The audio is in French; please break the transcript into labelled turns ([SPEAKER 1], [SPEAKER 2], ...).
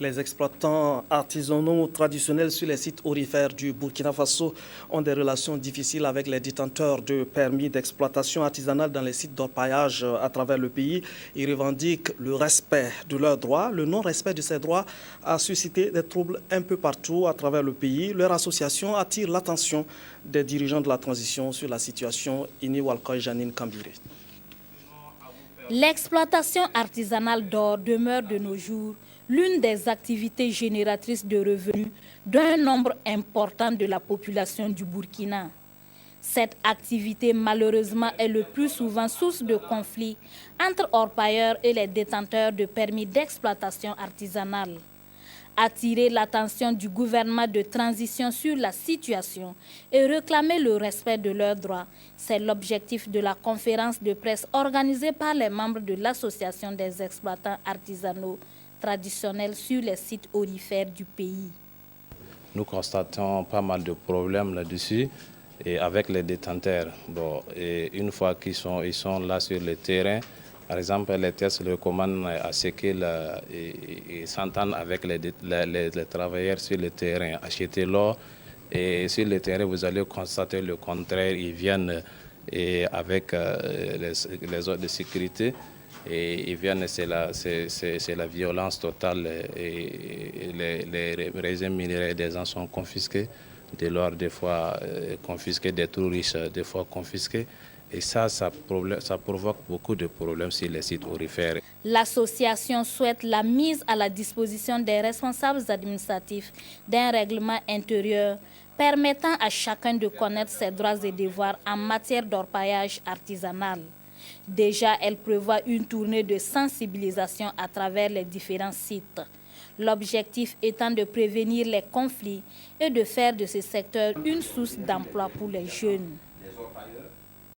[SPEAKER 1] Les exploitants artisanaux traditionnels sur les sites aurifères du Burkina Faso ont des relations difficiles avec les détenteurs de permis d'exploitation artisanale dans les sites d'orpaillage à travers le pays. Ils revendiquent le respect de leurs droits. Le non-respect de ces droits a suscité des troubles un peu partout à travers le pays. Leur association attire l'attention des dirigeants de la transition sur la situation. Ini Walkoy Janine Kambiré.
[SPEAKER 2] L'exploitation artisanale d'or demeure de nos jours l'une des activités génératrices de revenus d'un nombre important de la population du Burkina. Cette activité, malheureusement, est le plus souvent source de conflits entre orpailleurs et les détenteurs de permis d'exploitation artisanale. Attirer l'attention du gouvernement de transition sur la situation et réclamer le respect de leurs droits, c'est l'objectif de la conférence de presse organisée par les membres de l'Association des exploitants artisanaux traditionnels sur les sites aurifères du pays.
[SPEAKER 3] Nous constatons pas mal de problèmes là-dessus et avec les détenteurs. Bon, et une fois qu'ils sont là sur le terrain, par exemple, les tests recommandent à ce qu'ils s'entendent avec les travailleurs sur le terrain, acheter l'or. Et sur le terrain, vous allez constater le contraire. Ils viennent avec les ordres de sécurité. Et ils viennent, c'est la violence totale. Et les réserves minerais des gens sont confisqués. De l'or, des fois confisqué, des trous riches, des fois confisqués. Et ça provoque beaucoup de problèmes sur les sites aurifères.
[SPEAKER 2] L'association souhaite la mise à la disposition des responsables administratifs d'un règlement intérieur permettant à chacun de connaître ses droits et devoirs en matière d'orpaillage artisanal. Déjà, elle prévoit une tournée de sensibilisation à travers les différents sites. L'objectif étant de prévenir les conflits et de faire de ce secteur une source d'emploi pour les jeunes.